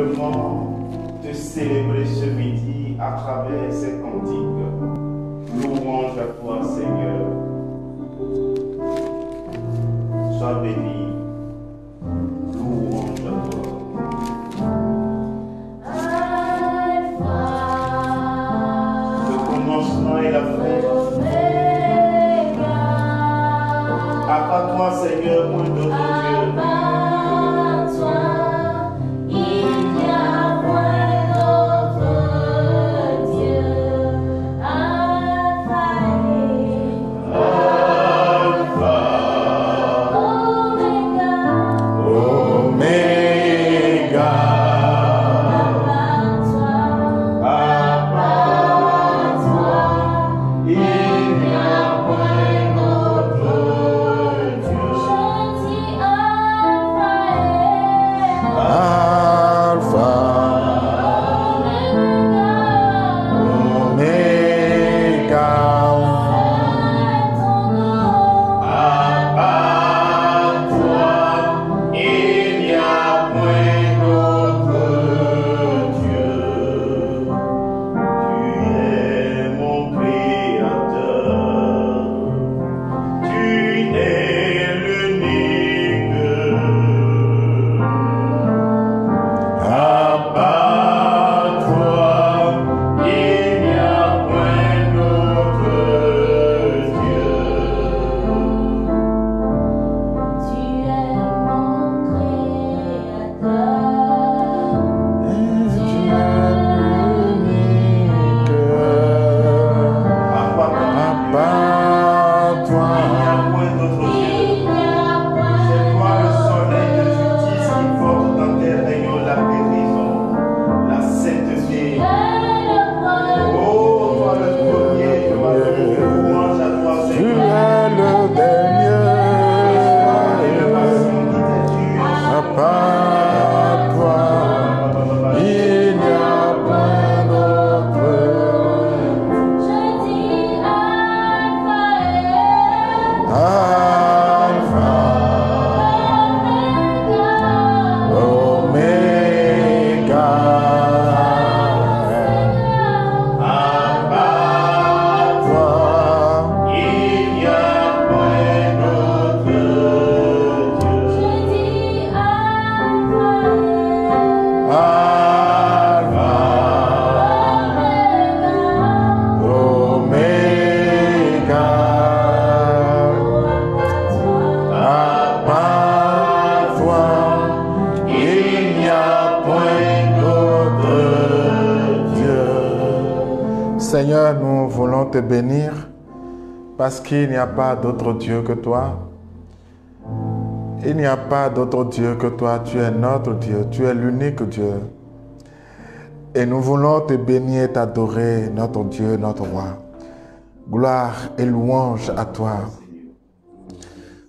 simplement te célébrer ce midi à travers ces cantiques. Louange à toi, Seigneur. Sois béni. Louange à toi. Le commencement et la fin. À part toi, Seigneur, point d'autre Dieu. Seigneur, nous voulons te bénir parce qu'il n'y a pas d'autre Dieu que toi. Il n'y a pas d'autre Dieu que toi. Tu es notre Dieu. Tu es l'unique Dieu. Et nous voulons te bénir et t'adorer, notre Dieu, notre roi. Gloire et louange à toi.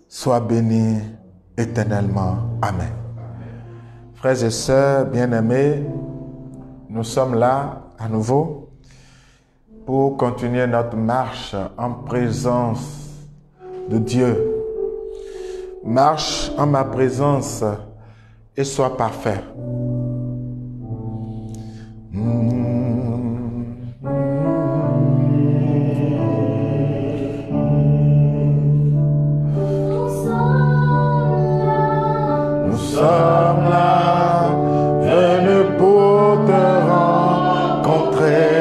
Sois béni éternellement. Amen. Frères et sœurs bien-aimés, nous sommes là à nouveau pour continuer notre marche en présence de Dieu. Marche en ma présence et sois parfait. Nous sommes là, venus pour te rencontrer.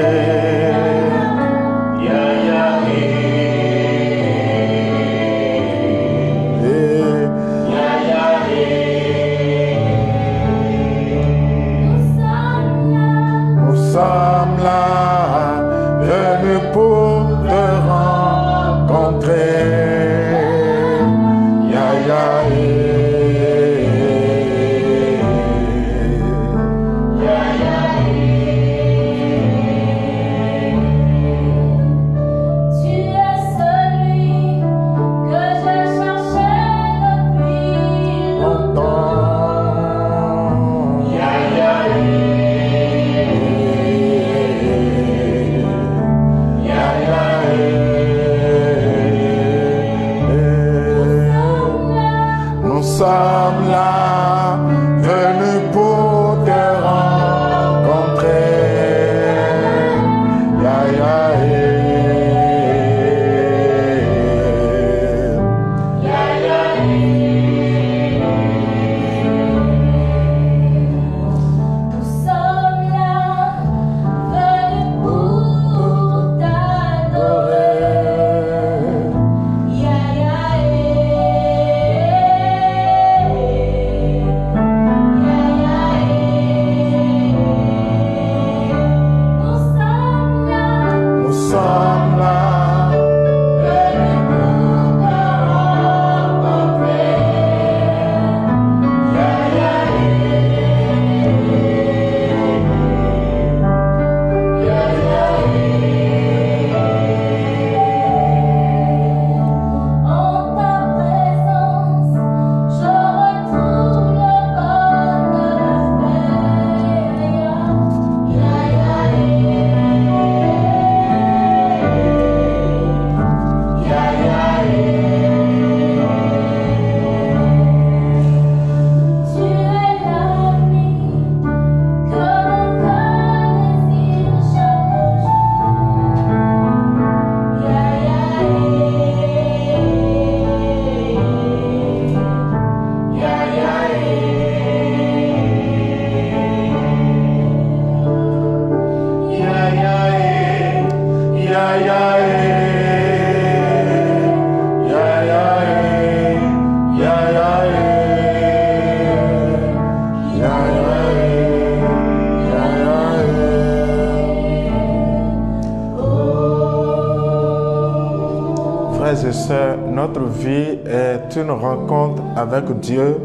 frères et sœurs, notre vie est une rencontre avec Dieu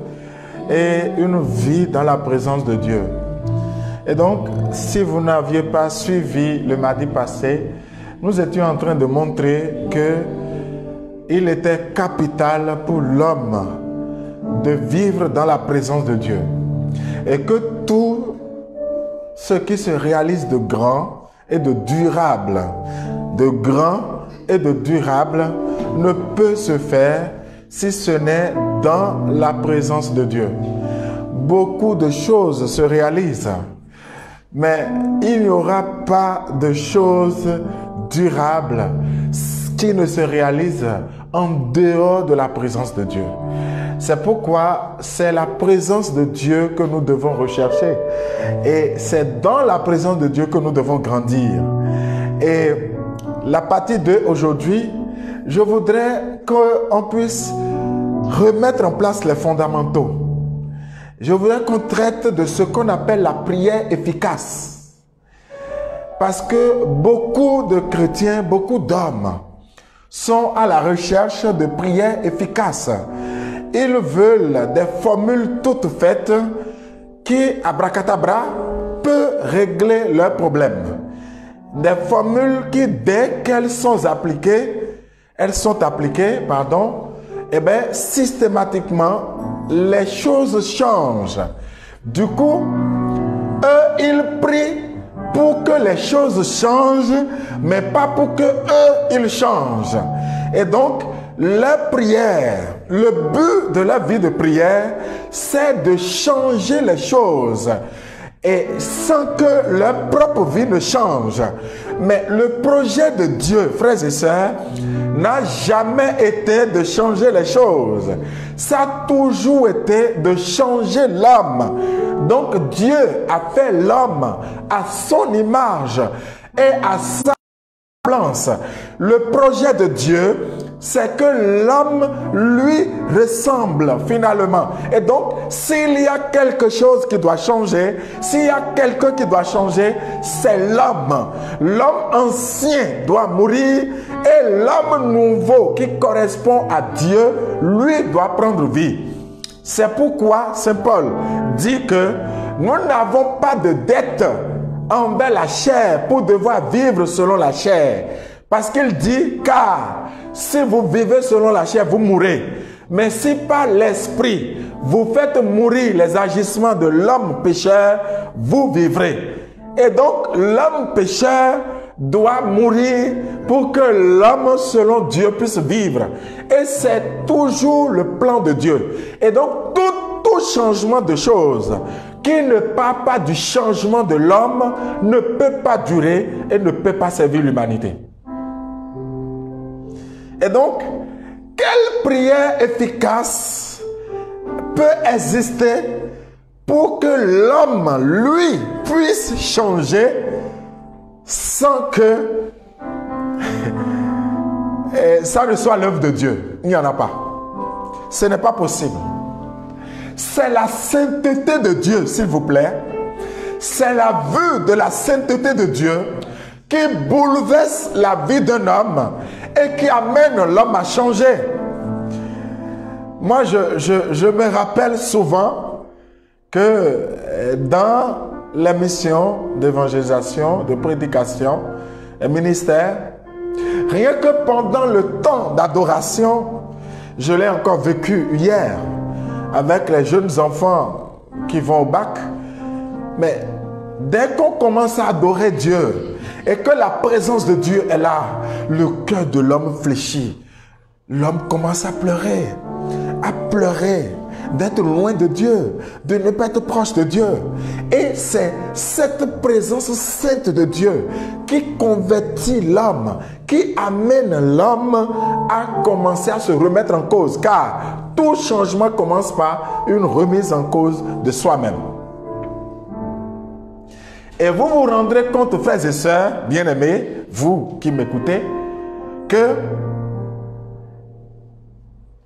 et une vie dans la présence de Dieu. Et donc, si vous n'aviez pas suivi le mardi passé, nous étions en train de montrer qu'il était capital pour l'homme de vivre dans la présence de Dieu. Et que tout ce qui se réalise de grand et de durable, ne peut se faire si ce n'est dans la présence de Dieu. Beaucoup de choses se réalisent, mais il n'y aura pas de choses durables qui ne se réalisent en dehors de la présence de Dieu. C'est pourquoi c'est la présence de Dieu que nous devons rechercher. Et c'est dans la présence de Dieu que nous devons grandir. Et la partie 2 aujourd'hui, je voudrais qu'on puisse remettre en place les fondamentaux. Je voudrais qu'on traite de ce qu'on appelle la prière efficace. Parce que beaucoup de chrétiens, beaucoup d'hommes sont à la recherche de prières efficaces. Ils veulent des formules toutes faites qui, abracadabra, peuvent régler leurs problèmes. Des formules qui, dès qu'elles sont appliquées, eh bien, systématiquement, les choses changent. Du coup, eux, ils prient pour que les choses changent, mais pas pour que eux, ils changent. Et donc, leur prière, le but de la vie de prière, c'est de changer les choses. Et sans que leur propre vie ne change. Mais le projet de Dieu, frères et sœurs, n'a jamais été de changer les choses. Ça a toujours été de changer l'homme. Donc Dieu a fait l'homme à son image et à sa semblance. Le projet de Dieu, c'est que l'homme lui ressemble finalement. Et donc, s'il y a quelque chose qui doit changer, s'il y a quelqu'un qui doit changer, c'est l'homme. L'homme ancien doit mourir et l'homme nouveau qui correspond à Dieu, lui doit prendre vie. C'est pourquoi Saint Paul dit que nous n'avons pas de dette envers la chair pour devoir vivre selon la chair. Parce qu'il dit, car si vous vivez selon la chair, vous mourrez. Mais si par l'esprit, vous faites mourir les agissements de l'homme pécheur, vous vivrez. Et donc, l'homme pécheur doit mourir pour que l'homme selon Dieu puisse vivre. Et c'est toujours le plan de Dieu. Et donc, tout changement de choses qui ne part pas du changement de l'homme ne peut pas durer et ne peut pas servir l'humanité. Et donc, quelle prière efficace peut exister pour que l'homme, lui, puisse changer sans que ça ne soit l'œuvre de Dieu? Il n'y en a pas. Ce n'est pas possible. C'est la sainteté de Dieu, s'il vous plaît. C'est la vue de la sainteté de Dieu qui bouleverse la vie d'un homme et qui amène l'homme à changer. Moi, je me rappelle souvent que dans les missions d'évangélisation, de prédication et ministère, rien que pendant le temps d'adoration, je l'ai encore vécu hier avec les jeunes enfants qui vont au bac, mais dès qu'on commence à adorer Dieu et que la présence de Dieu est là, le cœur de l'homme fléchit. L'homme commence à pleurer d'être loin de Dieu, de ne pas être proche de Dieu. Et c'est cette présence sainte de Dieu qui convertit l'homme, qui amène l'homme à commencer à se remettre en cause. Car tout changement commence par une remise en cause de soi-même. Et vous vous rendrez compte, frères et sœurs, bien-aimés, vous qui m'écoutez, que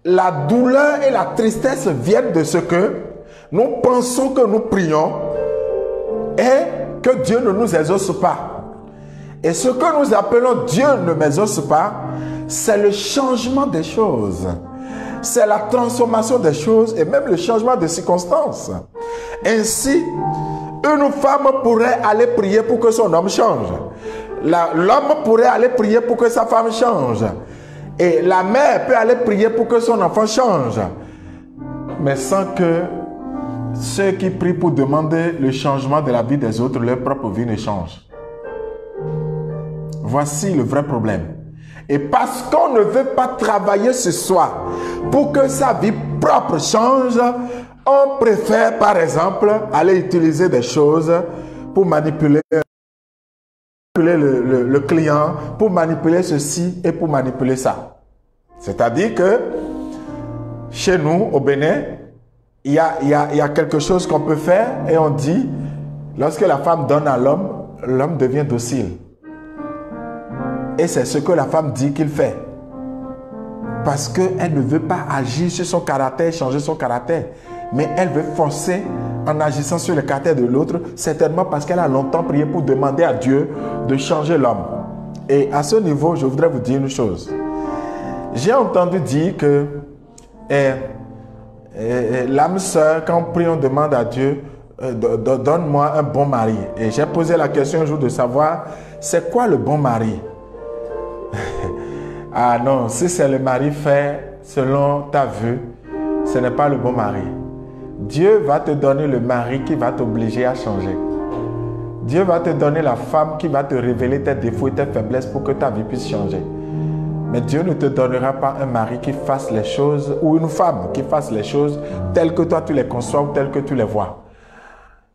la douleur et la tristesse viennent de ce que nous pensons que nous prions et que Dieu ne nous exauce pas. Et ce que nous appelons Dieu ne m'exauce pas, c'est le changement des choses. C'est la transformation des choses et même le changement de circonstances. Ainsi, une femme pourrait aller prier pour que son homme change. L'homme pourrait aller prier pour que sa femme change. Et la mère peut aller prier pour que son enfant change. Mais sans que ceux qui prient pour demander le changement de la vie des autres, leur propre vie ne change. Voici le vrai problème. Et parce qu'on ne veut pas travailler ce soir pour que sa vie propre change, on préfère par exemple aller utiliser des choses pour manipuler le client, pour manipuler ceci et pour manipuler ça. C'est-à-dire que chez nous, au Bénin, il y a quelque chose qu'on peut faire et on dit, lorsque la femme donne à l'homme, l'homme devient docile. Et c'est ce que la femme dit qu'il fait. Parce qu'elle ne veut pas agir sur son caractère, changer son caractère. Mais elle veut forcer en agissant sur le caractère de l'autre, certainement parce qu'elle a longtemps prié pour demander à Dieu de changer l'homme. Et à ce niveau, je voudrais vous dire une chose. J'ai entendu dire que l'âme sœur, quand on prie, on demande à Dieu, donne-moi un bon mari. Et j'ai posé la question un jour de savoir, c'est quoi le bon mari? Ah non, si c'est le mari fait selon ta vue, ce n'est pas le bon mari. Dieu va te donner le mari qui va t'obliger à changer. Dieu va te donner la femme qui va te révéler tes défauts et tes faiblesses pour que ta vie puisse changer. Mais Dieu ne te donnera pas un mari qui fasse les choses, ou une femme qui fasse les choses telles que toi tu les conçois ou telles que tu les vois.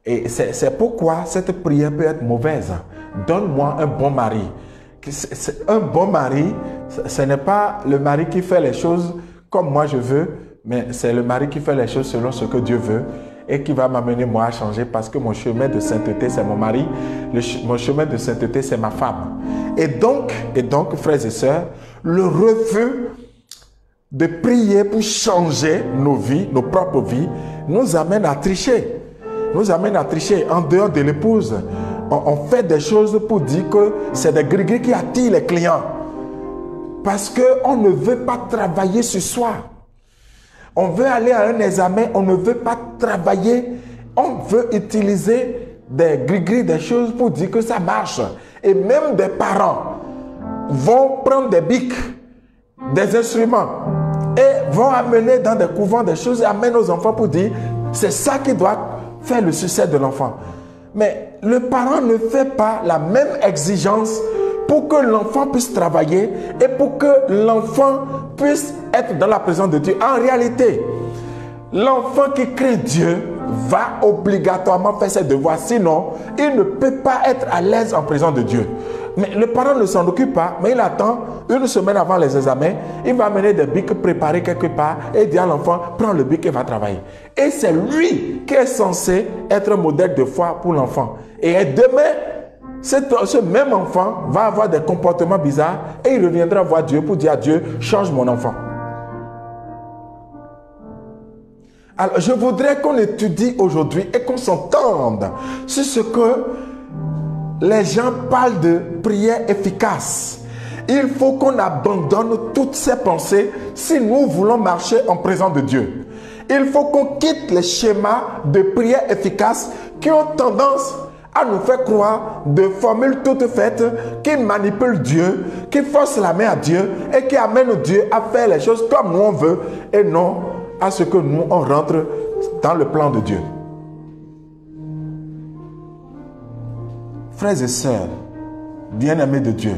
Et c'est pourquoi cette prière peut être mauvaise. Donne-moi un bon mari. Un bon mari, ce n'est pas le mari qui fait les choses comme moi je veux, mais c'est le mari qui fait les choses selon ce que Dieu veut et qui va m'amener moi à changer parce que mon chemin de sainteté, c'est mon mari. Mon chemin de sainteté, c'est ma femme. Et donc, frères et sœurs, le refus de prier pour changer nos vies, nos propres vies, nous amène à tricher. Nous amène à tricher en dehors de l'épouse. On fait des choses pour dire que c'est des gris-gris qui attirent les clients. Parce qu'on ne veut pas travailler ce soir. On veut aller à un examen, on ne veut pas travailler. On veut utiliser des gris-gris, des choses pour dire que ça marche. Et même des parents vont prendre des bics, des instruments et vont amener dans des couvents des choses et amènent aux enfants pour dire c'est ça qui doit faire le succès de l'enfant. Mais le parent ne fait pas la même exigence pour que l'enfant puisse travailler et pour que l'enfant puisse être dans la présence de Dieu. En réalité, l'enfant qui craint Dieu va obligatoirement faire ses devoirs. Sinon, il ne peut pas être à l'aise en présence de Dieu. Mais le parent ne s'en occupe pas, mais il attend une semaine avant les examens. Il va amener des bics préparés quelque part et dire à l'enfant, prends le bic et va travailler. Et c'est lui qui est censé être un modèle de foi pour l'enfant. Et demain, ce même enfant va avoir des comportements bizarres et il reviendra voir Dieu pour dire à Dieu, change mon enfant. Alors, je voudrais qu'on étudie aujourd'hui et qu'on s'entende sur ce que les gens parlent de prière efficace. Il faut qu'on abandonne toutes ces pensées si nous voulons marcher en présence de Dieu. Il faut qu'on quitte les schémas de prière efficace qui ont tendance à nous faire croire de formules toutes faites qui manipulent Dieu, qui forcent la main à Dieu et qui amènent Dieu à faire les choses comme nous on veut et non à ce que nous on rentre dans le plan de Dieu. Frères et sœurs, bien-aimés de Dieu,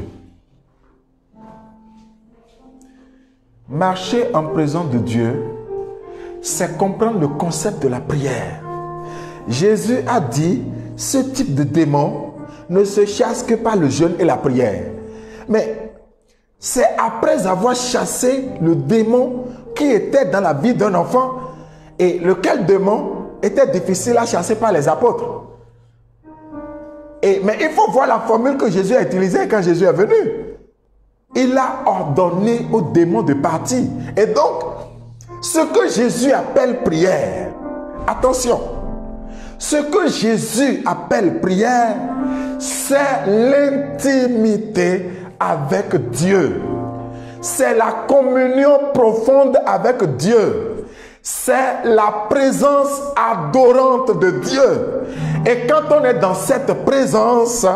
marcher en présence de Dieu, c'est comprendre le concept de la prière. Jésus a dit, ce type de démon ne se chasse que par le jeûne et la prière. Mais c'est après avoir chassé le démon qui était dans la vie d'un enfant et lequel démon était difficile à chasser par les apôtres. Mais il faut voir la formule que Jésus a utilisée quand Jésus est venu. Il a ordonné aux démons de partir. Et donc, ce que Jésus appelle prière, attention, ce que Jésus appelle prière, c'est l'intimité avec Dieu. c'est la communion profonde avec Dieu. C'est la présence adorante de Dieu. Et quand on est dans cette présence,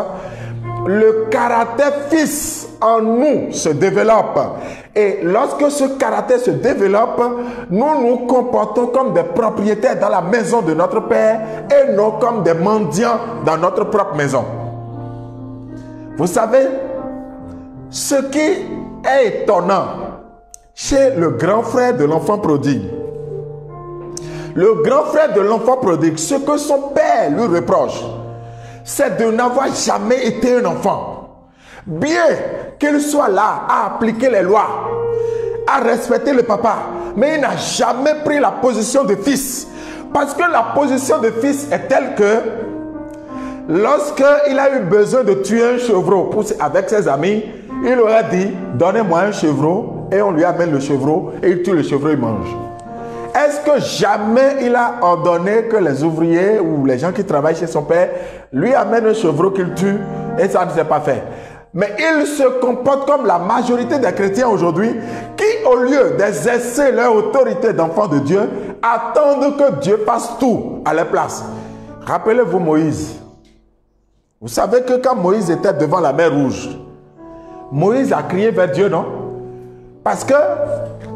le caractère fils en nous se développe. Et lorsque ce caractère se développe, nous nous comportons comme des propriétaires dans la maison de notre Père et non comme des mendiants dans notre propre maison. Vous savez, ce qui est étonnant chez le grand frère de l'enfant prodigue, le grand frère de l'enfant prodigue, ce que son père lui reproche, c'est de n'avoir jamais été un enfant. Bien qu'il soit là à appliquer les lois, à respecter le papa, mais il n'a jamais pris la position de fils. Parce que la position de fils est telle que lorsqu'il a eu besoin de tuer un chevreau avec ses amis, il aurait dit, donnez-moi un chevreau, et on lui amène le chevreau, et il tue le chevreau, il mange. Est-ce que jamais il a ordonné que les ouvriers ou les gens qui travaillent chez son père lui amènent un chevreau qu'il tue, et ça ne s'est pas fait? Mais il se comporte comme la majorité des chrétiens aujourd'hui qui, au lieu d'exercer leur autorité d'enfant de Dieu, attendent que Dieu fasse tout à leur place. Rappelez-vous Moïse. Vous savez que quand Moïse était devant la mer Rouge, Moïse a crié vers Dieu, non? Parce que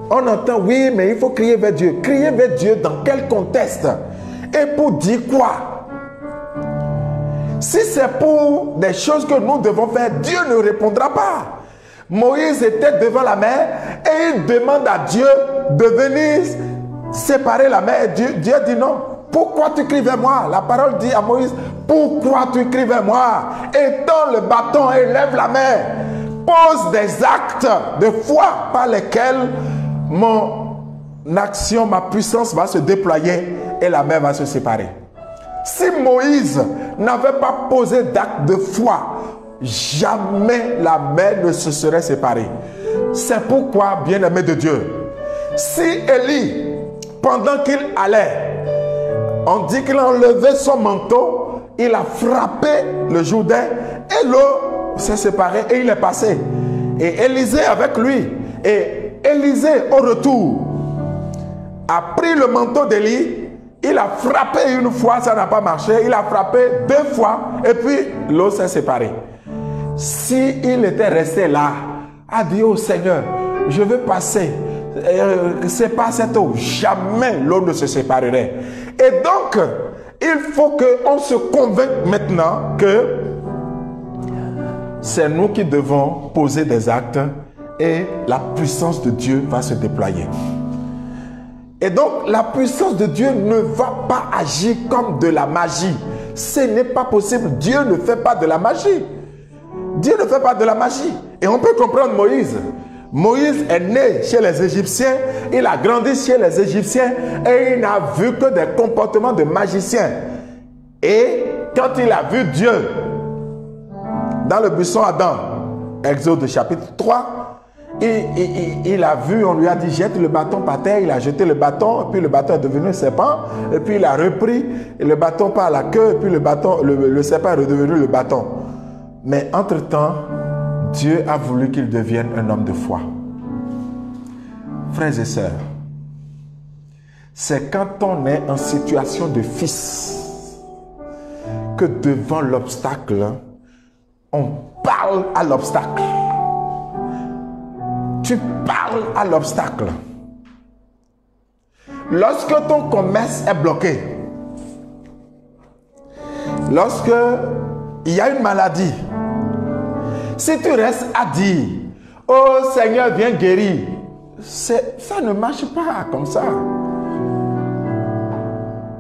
on entend, oui, mais il faut crier vers Dieu. Crier vers Dieu dans quel contexte? Et pour dire quoi? Si c'est pour des choses que nous devons faire, Dieu ne répondra pas. Moïse était devant la mer et il demande à Dieu de venir séparer la mer. Dieu dit non. Pourquoi tu cries vers moi? La parole dit à Moïse, pourquoi tu cries vers moi? Étends le bâton et lève la mer. Pose des actes de foi par lesquels mon action, ma puissance va se déployer et la mer va se séparer. Si Moïse n'avait pas posé d'acte de foi, jamais la mer ne se serait séparée. C'est pourquoi, bien-aimé de Dieu, si Élie, pendant qu'il allait, on dit qu'il a enlevé son manteau, il a frappé le Jourdain et l'eau s'est séparée et il est passé. Et Élisée avec lui. Et Élisée, au retour, a pris le manteau d'Élie. Il a frappé une fois, ça n'a pas marché. Il a frappé 2 fois et puis l'eau s'est séparée. Si il était resté là, a dit au Seigneur, je veux passer, c'est pas cette eau, jamais l'eau ne se séparerait. Et donc, il faut qu'on se convainque maintenant que c'est nous qui devons poser des actes et la puissance de Dieu va se déployer. Et donc, la puissance de Dieu ne va pas agir comme de la magie. Ce n'est pas possible. Dieu ne fait pas de la magie. Dieu ne fait pas de la magie. Et on peut comprendre Moïse. Moïse est né chez les Égyptiens. Il a grandi chez les Égyptiens. Et il n'a vu que des comportements de magiciens. Et quand il a vu Dieu dans le buisson Adam, Exode chapitre 3, il a vu, on lui a dit jette le bâton par terre, il a jeté le bâton, et puis le bâton est devenu un serpent, et puis il a repris le bâton par la queue, et puis le serpent est redevenu le bâton. Mais entre-temps, Dieu a voulu qu'il devienne un homme de foi. Frères et sœurs, c'est quand on est en situation de fils que devant l'obstacle, on parle à l'obstacle. Tu parles à l'obstacle. Lorsque ton commerce est bloqué, lorsque il y a une maladie, si tu restes à dire, oh Seigneur, viens guérir, ça ne marche pas comme ça.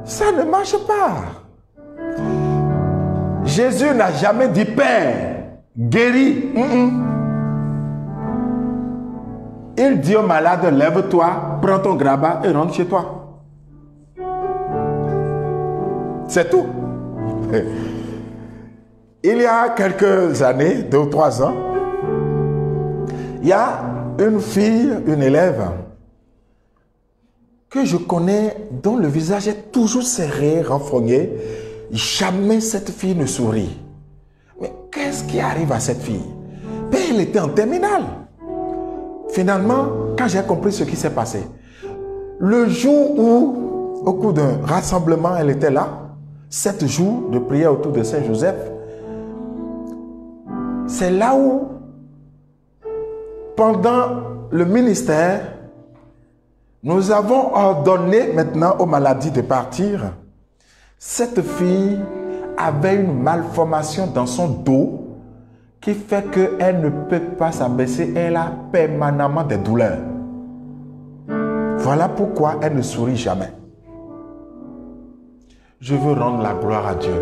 Ça ne marche pas. Jésus n'a jamais dit, Père, guéris. Il dit au malade, lève-toi, prends ton grabat et rentre chez toi. C'est tout. Il y a quelques années, 2 ou 3 ans, il y a une fille, une élève, que je connais, dont le visage est toujours serré, renfrogné. Jamais cette fille ne sourit. Mais qu'est-ce qui arrive à cette fille? Elle était en terminale. Finalement, quand j'ai compris ce qui s'est passé, le jour où, au cours d'un rassemblement, elle était là, 7 jours de prière autour de Saint-Joseph, c'est là où, pendant le ministère, nous avons ordonné maintenant aux maladies de partir. Cette fille avait une malformation dans son dos qui fait qu'elle ne peut pas s'abaisser. Elle a permanemment des douleurs. Voilà pourquoi elle ne sourit jamais. Je veux rendre la gloire à Dieu.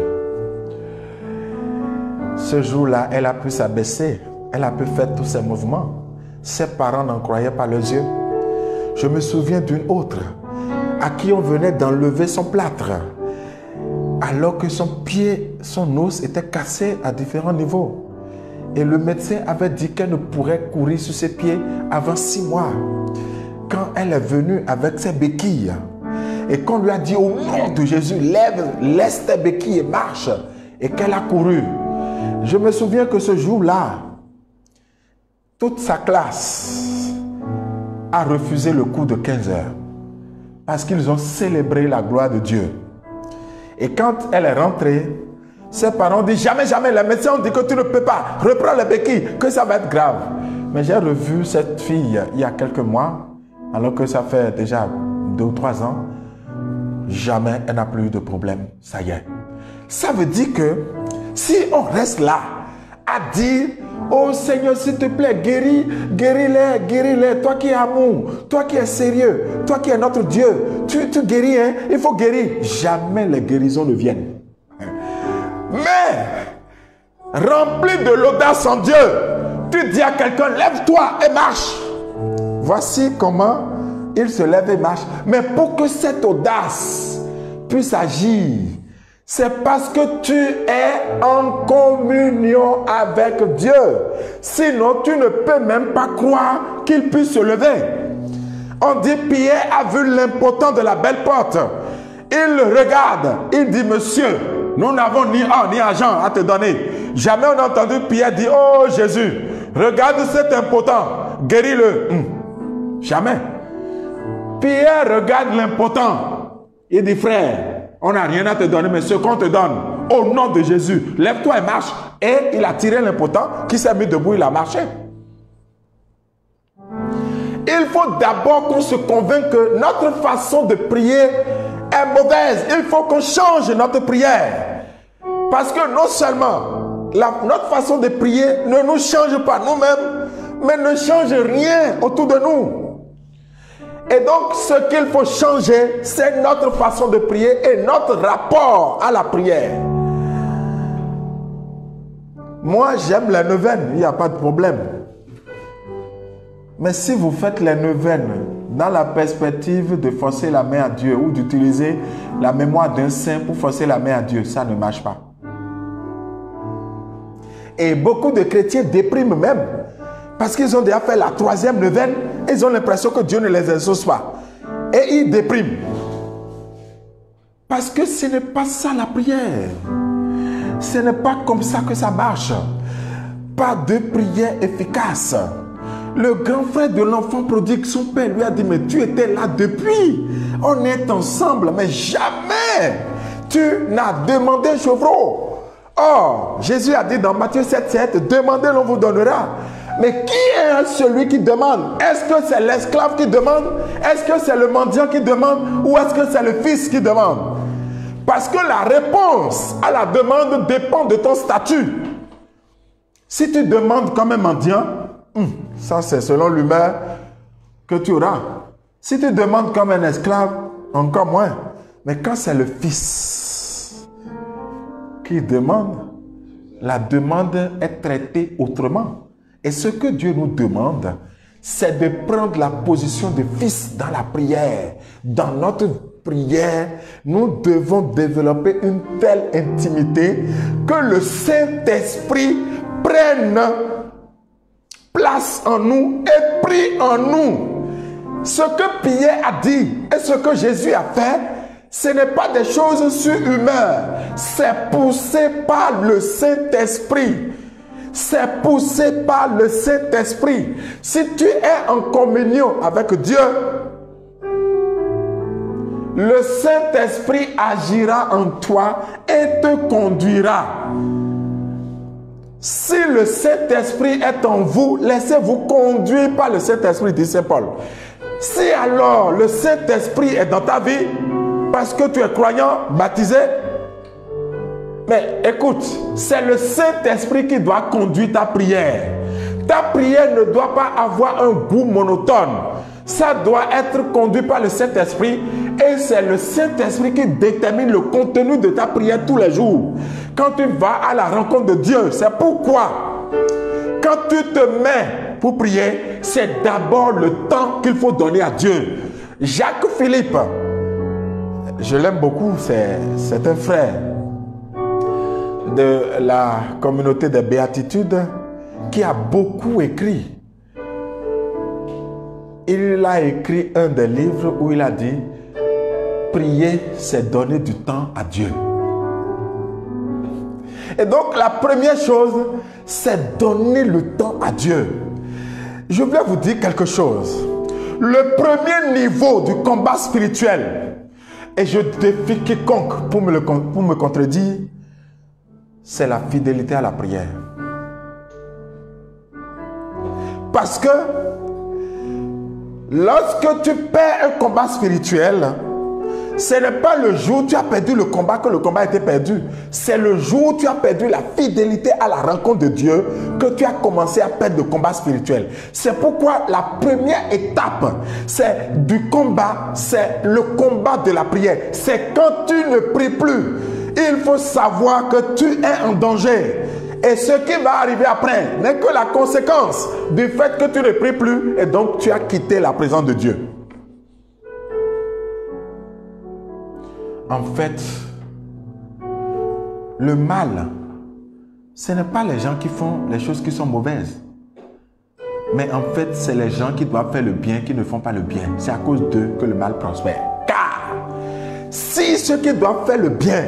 Ce jour-là, elle a pu s'abaisser. Elle a pu faire tous ses mouvements. Ses parents n'en croyaient pas leurs yeux. Je me souviens d'une autre à qui on venait d'enlever son plâtre alors que son pied, son os était cassé à différents niveaux. Et le médecin avait dit qu'elle ne pourrait courir sur ses pieds avant 6 mois. Quand elle est venue avec ses béquilles et qu'on lui a dit au nom de Jésus, lève, laisse tes béquilles et marche, et qu'elle a couru. Je me souviens que ce jour-là, toute sa classe a refusé le cours de 15 heures parce qu'ils ont célébré la gloire de Dieu. Et quand elle est rentrée, ses parents ont dit jamais, jamais, les médecins ont dit que tu ne peux pas, reprends les béquilles, que ça va être grave. Mais j'ai revu cette fille il y a quelques mois, alors que ça fait déjà 2 ou 3 ans, jamais elle n'a plus eu de problème, ça y est. Ça veut dire que si on reste là à dire oh Seigneur, s'il te plaît, guéris-les, guéris-les, toi qui es amour, toi qui es sérieux, toi qui es notre Dieu, tu guéris, hein? Il faut guérir. Jamais les guérisons ne viennent. Mais, rempli de l'audace en Dieu, tu dis à quelqu'un, lève-toi et marche. Voici comment il se lève et marche. Mais pour que cette audace puisse agir, c'est parce que tu es en communion avec Dieu. Sinon, tu ne peux même pas croire qu'il puisse se lever. On dit, Pierre a vu l'impotent de la belle porte. Il le regarde. Il dit, monsieur, nous n'avons ni or ni argent à te donner. Jamais on a entendu Pierre dire, oh Jésus, regarde cet impotent, guéris-le. Jamais. Pierre regarde l'impotent. Il dit, frère, on n'a rien à te donner, mais ce qu'on te donne, au nom de Jésus, lève-toi et marche. Et il a tiré l'impotent qui s'est mis debout, il a marché. Il faut d'abord qu'on se convainque que notre façon de prier est mauvaise. Il faut qu'on change notre prière. Parce que non seulement notre façon de prier ne nous change pas nous-mêmes, mais ne change rien autour de nous. Et donc, ce qu'il faut changer, c'est notre façon de prier et notre rapport à la prière. Moi, j'aime les neuvaines, il n'y a pas de problème. Mais si vous faites les neuvaines dans la perspective de forcer la main à Dieu ou d'utiliser la mémoire d'un saint pour forcer la main à Dieu, ça ne marche pas. Et beaucoup de chrétiens dépriment même. Parce qu'ils ont déjà fait la 3e neuvaine, ils ont l'impression que Dieu ne les exauce pas. Et ils dépriment. Parce que ce n'est pas ça la prière. Ce n'est pas comme ça que ça marche. Pas de prière efficace. Le grand frère de l'enfant prodigue, son père lui a dit, mais tu étais là depuis. On est ensemble, mais jamais tu n'as demandé un chevreau. Or, Jésus a dit dans Matthieu 7,7, demandez, l'on vous donnera. Mais qui est celui qui demande? Est-ce que c'est l'esclave qui demande? Est-ce que c'est le mendiant qui demande? Ou est-ce que c'est le fils qui demande? Parce que la réponse à la demande dépend de ton statut. Si tu demandes comme un mendiant, ça c'est selon l'humeur que tu auras. Si tu demandes comme un esclave, encore moins. Mais quand c'est le fils qui demande, la demande est traitée autrement. Et ce que Dieu nous demande, c'est de prendre la position de fils dans la prière. Dans notre prière, nous devons développer une telle intimité que le Saint-Esprit prenne place en nous et prie en nous. Ce que Pierre a dit et ce que Jésus a fait, ce n'est pas des choses surhumaines. C'est poussé par le Saint-Esprit. c'est poussé par le Saint-Esprit. Si tu es en communion avec Dieu, le Saint-Esprit agira en toi et te conduira. Si le Saint-Esprit est en vous, laissez-vous conduire par le Saint-Esprit, dit Saint Paul. Si alors le Saint-Esprit est dans ta vie, parce que tu es croyant, baptisé, mais écoute, c'est le Saint-Esprit qui doit conduire ta prière. Ta prière ne doit pas avoir un goût monotone. Ça doit être conduit par le Saint-Esprit et c'est le Saint-Esprit qui détermine le contenu de ta prière tous les jours. Quand tu vas à la rencontre de Dieu, c'est pourquoi quand tu te mets pour prier, c'est d'abord le temps qu'il faut donner à Dieu. Jacques Philippe, je l'aime beaucoup, c'est un frère de la communauté des béatitudes qui a beaucoup écrit. Il a écrit un des livres où il a dit « Prier, c'est donner du temps à Dieu ». Et donc, la première chose, c'est donner le temps à Dieu. Je vais vous dire quelque chose. Le premier niveau du combat spirituel, et je défie quiconque pour me contredire, c'est la fidélité à la prière. Parce que lorsque tu perds un combat spirituel, ce n'est pas le jour où tu as perdu le combat que le combat a été perdu. C'est le jour où tu as perdu la fidélité à la rencontre de Dieu que tu as commencé à perdre le combat spirituel. C'est pourquoi la première étape du combat, c'est le combat de la prière. C'est quand tu ne pries plus. Il faut savoir que tu es en danger. Et ce qui va arriver après n'est que la conséquence du fait que tu ne pries plus et donc tu as quitté la présence de Dieu. En fait, le mal, ce n'est pas les gens qui font les choses qui sont mauvaises. Mais en fait, c'est les gens qui doivent faire le bien qui ne font pas le bien. C'est à cause d'eux que le mal prospère. Car si ceux qui doivent faire le bien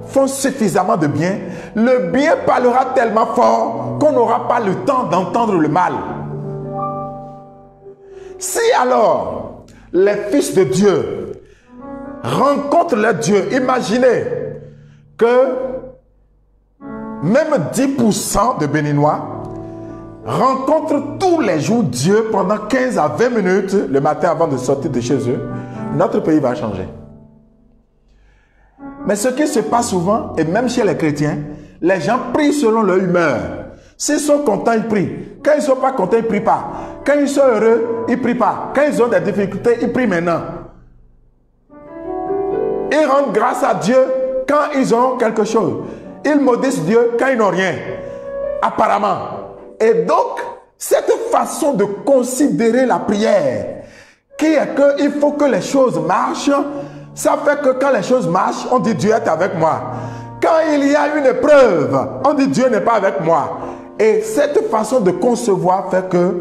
font suffisamment de bien, le bien parlera tellement fort qu'on n'aura pas le temps d'entendre le mal. Si alors les fils de Dieu rencontrent leur Dieu, imaginez que même 10% de Béninois rencontrent tous les jours Dieu pendant 15 à 20 minutes le matin avant de sortir de chez eux, notre pays va changer. Mais ce qui se passe souvent, et même chez les chrétiens, les gens prient selon leur humeur. S'ils sont contents, ils prient. Quand ils ne sont pas contents, ils ne prient pas. Quand ils sont heureux, ils ne prient pas. Quand ils ont des difficultés, ils prient maintenant. Ils rendent grâce à Dieu quand ils ont quelque chose. Ils maudissent Dieu quand ils n'ont rien. Apparemment. Et donc, cette façon de considérer la prière, qui est qu'il faut que les choses marchent, ça fait que quand les choses marchent, on dit Dieu est avec moi. Quand il y a une épreuve, on dit Dieu n'est pas avec moi. Et cette façon de concevoir fait que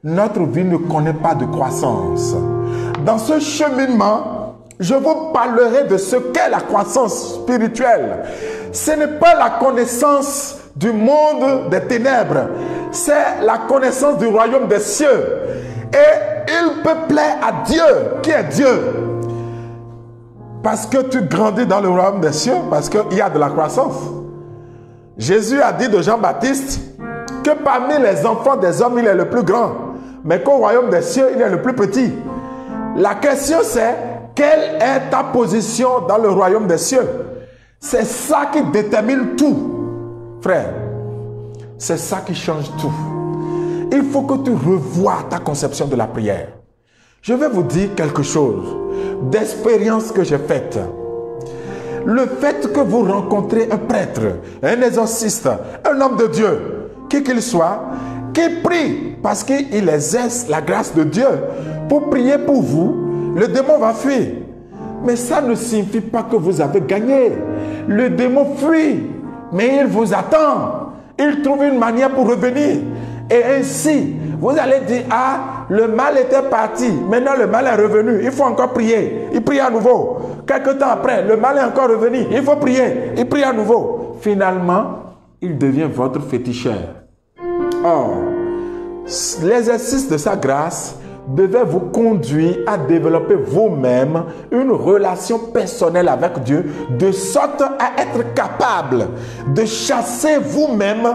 notre vie ne connaît pas de croissance. Dans ce cheminement, je vous parlerai de ce qu'est la croissance spirituelle. Ce n'est pas la connaissance du monde des ténèbres, c'est la connaissance du royaume des cieux. Et il peut plaire à Dieu, qui est Dieu. Parce que tu grandis dans le royaume des cieux, parce qu'il y a de la croissance. Jésus a dit de Jean-Baptiste que parmi les enfants des hommes, il est le plus grand, mais qu'au royaume des cieux, il est le plus petit. La question c'est, quelle est ta position dans le royaume des cieux? C'est ça qui détermine tout, frère. C'est ça qui change tout. Il faut que tu revoies ta conception de la prière. Je vais vous dire quelque chose d'expérience que j'ai faite. Le fait que vous rencontrez un prêtre, un exorciste, un homme de Dieu, qui qu'il soit, qui prie parce qu'il exerce la grâce de Dieu pour prier pour vous, le démon va fuir. Mais ça ne signifie pas que vous avez gagné. Le démon fuit, mais il vous attend. Il trouve une manière pour revenir. Et ainsi, vous allez dire, ah, le mal était parti. Maintenant, le mal est revenu. Il faut encore prier. Il prie à nouveau. Quelque temps après, le mal est encore revenu. Il faut prier. Il prie à nouveau. Finalement, il devient votre féticheur. Or, l'exercice de sa grâce devait vous conduire à développer vous-même une relation personnelle avec Dieu, de sorte à être capable de chasser vous-même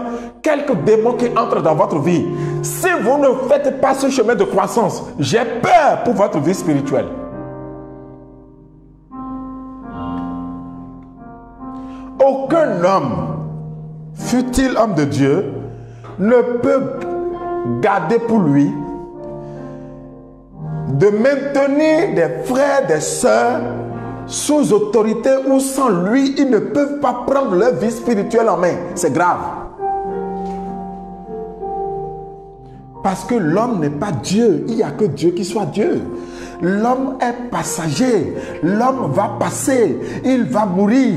quelques démons qui entrent dans votre vie. Si vous ne faites pas ce chemin de croissance, j'ai peur pour votre vie spirituelle. Aucun homme, fût-il homme de Dieu, ne peut garder pour lui de maintenir des frères, des sœurs sous autorité ou sans lui, ils ne peuvent pas prendre leur vie spirituelle en main. C'est grave. Parce que l'homme n'est pas Dieu. Il n'y a que Dieu qui soit Dieu. L'homme est passager. L'homme va passer. Il va mourir.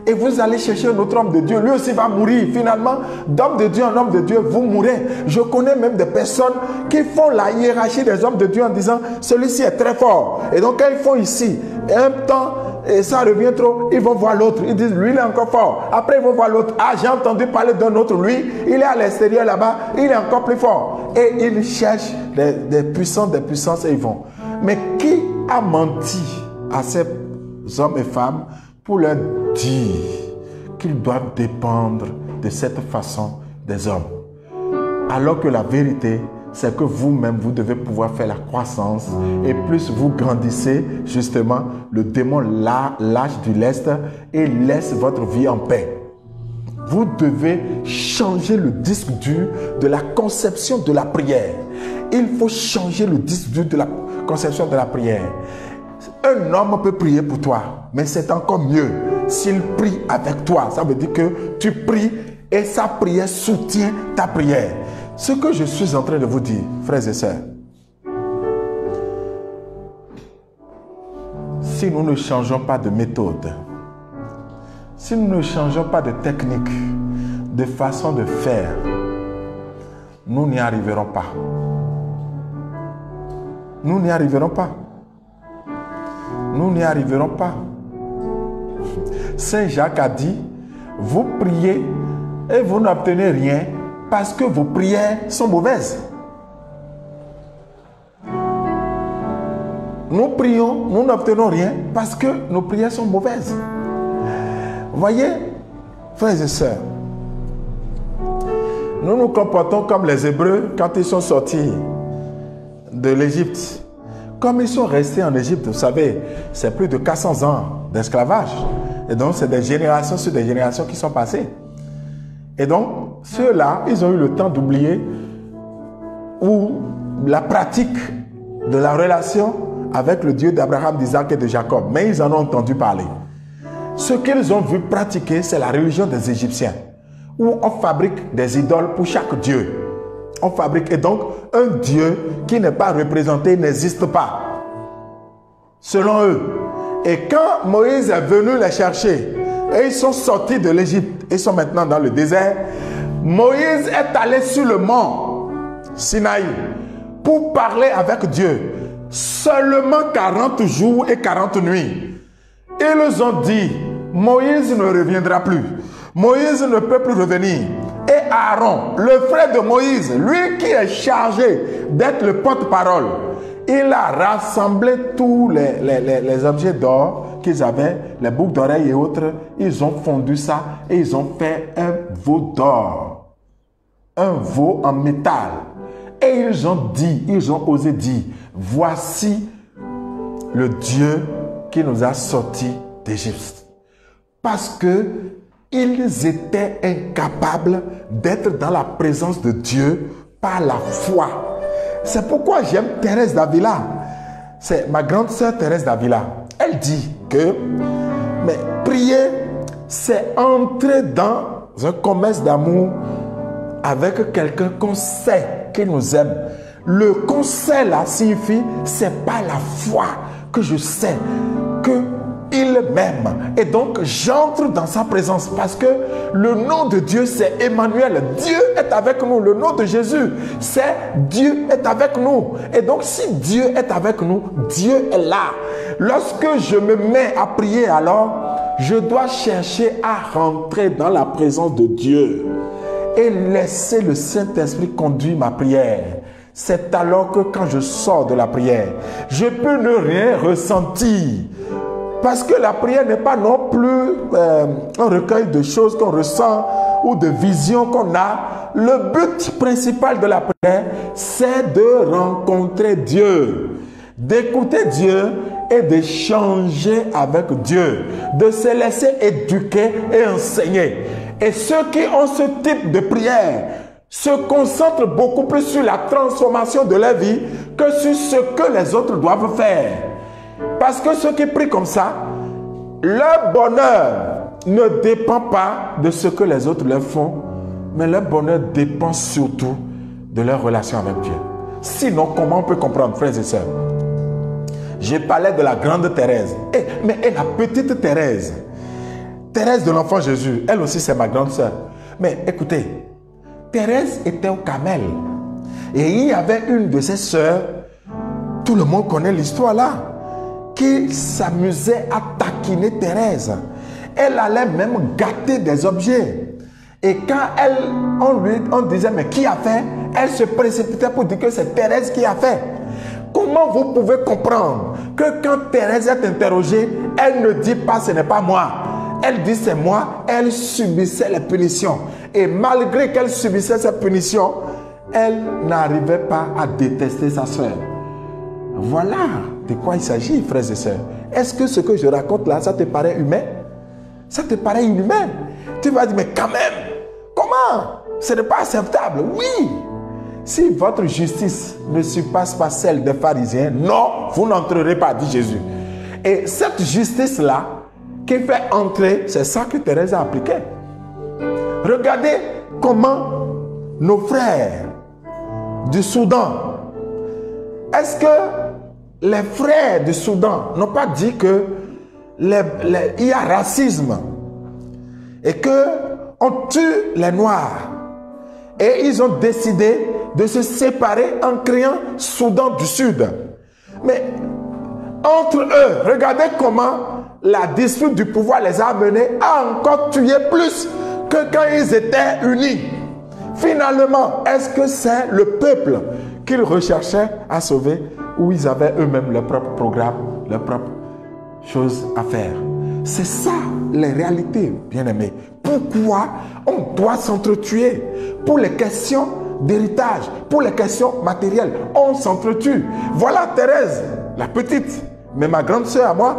Et vous allez chercher un autre homme de Dieu. Lui aussi va mourir. Finalement, d'homme de Dieu en homme de Dieu, vous mourrez. Je connais même des personnes qui font la hiérarchie des hommes de Dieu en disant, celui-ci est très fort. Et donc, quand ils font ici, un temps, et ça revient trop, ils vont voir l'autre. Ils disent, lui, il est encore fort. Après, ils vont voir l'autre. Ah, j'ai entendu parler d'un autre. Lui, il est à l'extérieur là-bas. Il est encore plus fort. Et ils cherchent des puissances et ils vont. Mais qui a menti à ces hommes et femmes pour leur dire qu'ils doivent dépendre de cette façon des hommes? Alors que la vérité, c'est que vous-même, vous devez pouvoir faire la croissance. Et plus vous grandissez, justement, le démon lâche du lest et laisse votre vie en paix. Vous devez changer le disque dur de la conception de la prière. Il faut changer le disque dur de la conception de la prière. Un homme peut prier pour toi, mais c'est encore mieux s'il prie avec toi. Ça veut dire que tu pries et sa prière soutient ta prière. Ce que je suis en train de vous dire, frères et sœurs, si nous ne changeons pas de méthode, si nous ne changeons pas de technique, de façon de faire, nous n'y arriverons pas. Nous n'y arriverons pas. Nous n'y arriverons pas. Saint Jacques a dit, vous priez et vous n'obtenez rien parce que vos prières sont mauvaises. Nous prions, nous n'obtenons rien parce que nos prières sont mauvaises. Voyez, frères et sœurs, nous nous comportons comme les Hébreux quand ils sont sortis de l'Égypte. Comme ils sont restés en Égypte, vous savez, c'est plus de 400 ans d'esclavage. Et donc, c'est des générations sur des générations qui sont passées. Et donc, ceux-là, ils ont eu le temps d'oublier ou la pratique de la relation avec le Dieu d'Abraham, d'Isaac et de Jacob. Mais ils en ont entendu parler. Ce qu'ils ont vu pratiquer, c'est la religion des Égyptiens, où on fabrique des idoles pour chaque dieu. On fabrique, et donc, un Dieu qui n'est pas représenté n'existe pas, selon eux. Et quand Moïse est venu les chercher, et ils sont sortis de l'Égypte, ils sont maintenant dans le désert, Moïse est allé sur le mont Sinaï pour parler avec Dieu. Seulement 40 jours et 40 nuits. Ils ont dit, Moïse ne reviendra plus. Moïse ne peut plus revenir. Et Aaron, le frère de Moïse, lui qui est chargé d'être le porte-parole, il a rassemblé tous les objets d'or qu'ils avaient, les boucles d'oreilles et autres. Ils ont fondu ça et ils ont fait un veau d'or. Un veau en métal. Et ils ont osé dire, voici le Dieu qui nous a sortis d'Égypte. Parce que ils étaient incapables d'être dans la présence de Dieu par la foi. C'est pourquoi j'aime Thérèse d'Avila. C'est ma grande sœur Thérèse d'Avila. Elle dit que mais prier, c'est entrer dans un commerce d'amour avec quelqu'un qu'on sait qu'il nous aime. Le conseil là signifie, c'est pas la foi que je sais que il m'aime. Et donc, j'entre dans sa présence parce que le nom de Dieu, c'est Emmanuel. Dieu est avec nous. Le nom de Jésus, c'est Dieu est avec nous. Et donc, si Dieu est avec nous, Dieu est là. Lorsque je me mets à prier, alors, je dois chercher à rentrer dans la présence de Dieu. et laisser le Saint-Esprit conduire ma prière. C'est alors que quand je sors de la prière, je peux ne rien ressentir. Parce que la prière n'est pas non plus un recueil de choses qu'on ressent ou de visions qu'on a. Le but principal de la prière, c'est de rencontrer Dieu, d'écouter Dieu et d'échanger avec Dieu, de se laisser éduquer et enseigner. Et ceux qui ont ce type de prière se concentrent beaucoup plus sur la transformation de leur vie que sur ce que les autres doivent faire. Parce que ceux qui prient comme ça, leur bonheur ne dépend pas de ce que les autres leur font, mais leur bonheur dépend surtout de leur relation avec Dieu. Sinon, comment on peut comprendre, frères et sœurs? Je parlais de la grande Thérèse. Mais la petite Thérèse, Thérèse de l'enfant Jésus, elle aussi c'est ma grande sœur. Mais écoutez, Thérèse était au Carmel. Et il y avait une de ses sœurs, tout le monde connaît l'histoire là, qui s'amusait à taquiner Thérèse. Elle allait même gâter des objets. Et quand on disait, mais qui a fait? Elle se précipitait pour dire que c'est Thérèse qui a fait. Comment vous pouvez comprendre que quand Thérèse est interrogée, elle ne dit pas ce n'est pas moi. Elle dit c'est moi. Elle subissait les punitions. Et malgré qu'elle subissait ces punitions, elle n'arrivait pas à détester sa sœur. Voilà de quoi il s'agit, frères et sœurs. Est-ce que ce que je raconte là, ça te paraît humain? Ça te paraît inhumain? Tu vas dire, mais quand même, comment? Ce n'est pas acceptable. Oui. Si votre justice ne surpasse pas celle des pharisiens, non, vous n'entrerez pas, dit Jésus. Et cette justice-là, qui fait entrer, c'est ça que Thérèse a appliqué. Regardez comment nos frères du Soudan, est-ce que les frères du Soudan n'ont pas dit que il y a racisme et qu'on tue les Noirs? Et ils ont décidé de se séparer en créant Soudan du Sud. Mais entre eux, regardez comment la dispute du pouvoir les a amenés à encore tuer plus que quand ils étaient unis. Finalement, est-ce que c'est le peuple qu'ils recherchaient à sauver ou ils avaient eux-mêmes leur propre programme, leurs propres choses à faire? C'est ça, les réalités, bien-aimés. Pourquoi on doit s'entretuer? Pour les questions d'héritage, pour les questions matérielles, on s'entretue. Voilà Thérèse, la petite, mais ma grande sœur à moi,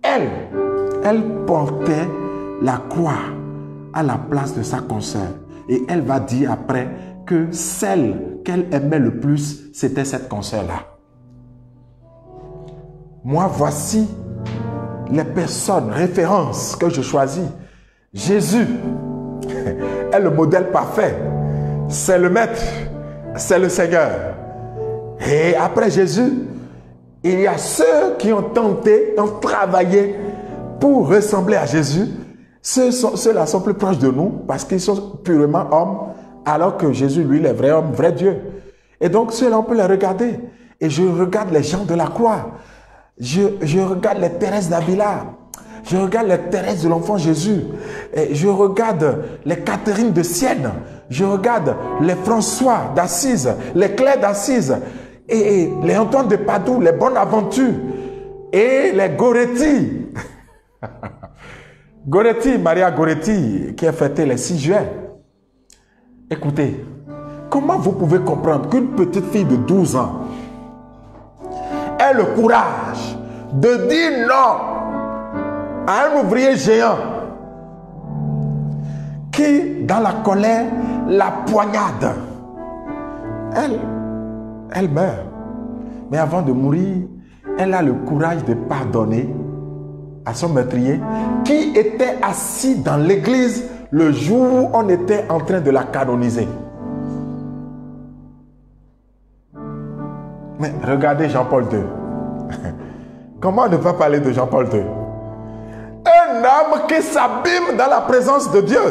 elle portait la croix à la place de sa consoeur. Et elle va dire après que celle qu'elle aimait le plus, c'était cette consoeur-là. Moi, voici les personnes, références que je choisis. Jésus est le modèle parfait. C'est le maître, c'est le Seigneur. Et après Jésus, il y a ceux qui ont tenté, ont travaillé pour ressembler à Jésus. Ceux-là sont plus proches de nous parce qu'ils sont purement hommes, alors que Jésus, lui, il est vrai homme, vrai Dieu. Et donc, ceux-là, on peut les regarder. Et je regarde les gens de la croix. Je regarde les Thérèse d'Avila. Je regarde les Thérèse de l'enfant Jésus. Et je regarde les Catherine de Sienne. Je regarde les François d'Assise, les Claire d'Assise, et les Antoine de Padoue, les Bonaventure, et les Goretti. Goretti, Maria Goretti, qui a fêté le 6 juin. Écoutez, comment vous pouvez comprendre qu'une petite fille de 12 ans ait le courage de dire non à un ouvrier géant qui, dans la colère, la poignade? Elle meurt. Mais avant de mourir, elle a le courage de pardonner à son meurtrier qui était assis dans l'église le jour où on était en train de la canoniser. Mais regardez Jean-Paul II. Comment ne pas parler de Jean-Paul II? Un homme qui s'abîme dans la présence de Dieu.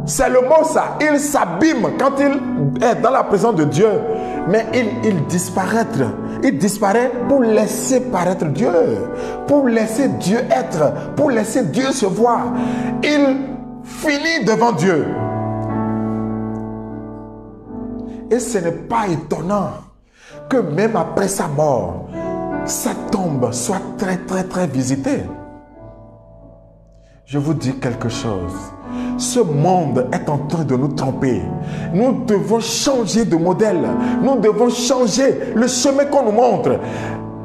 C'est le mot ça. Il s'abîme quand il est dans la présence de Dieu. Mais il disparaît. Il disparaît pour laisser paraître Dieu. Pour laisser Dieu être. Pour laisser Dieu se voir. Il finit devant Dieu. Et ce n'est pas étonnant que même après sa mort, sa tombe soit très visitée. Je vous dis quelque chose. Ce monde est en train de nous tromper. Nous devons changer de modèle. Nous devons changer le chemin qu'on nous montre.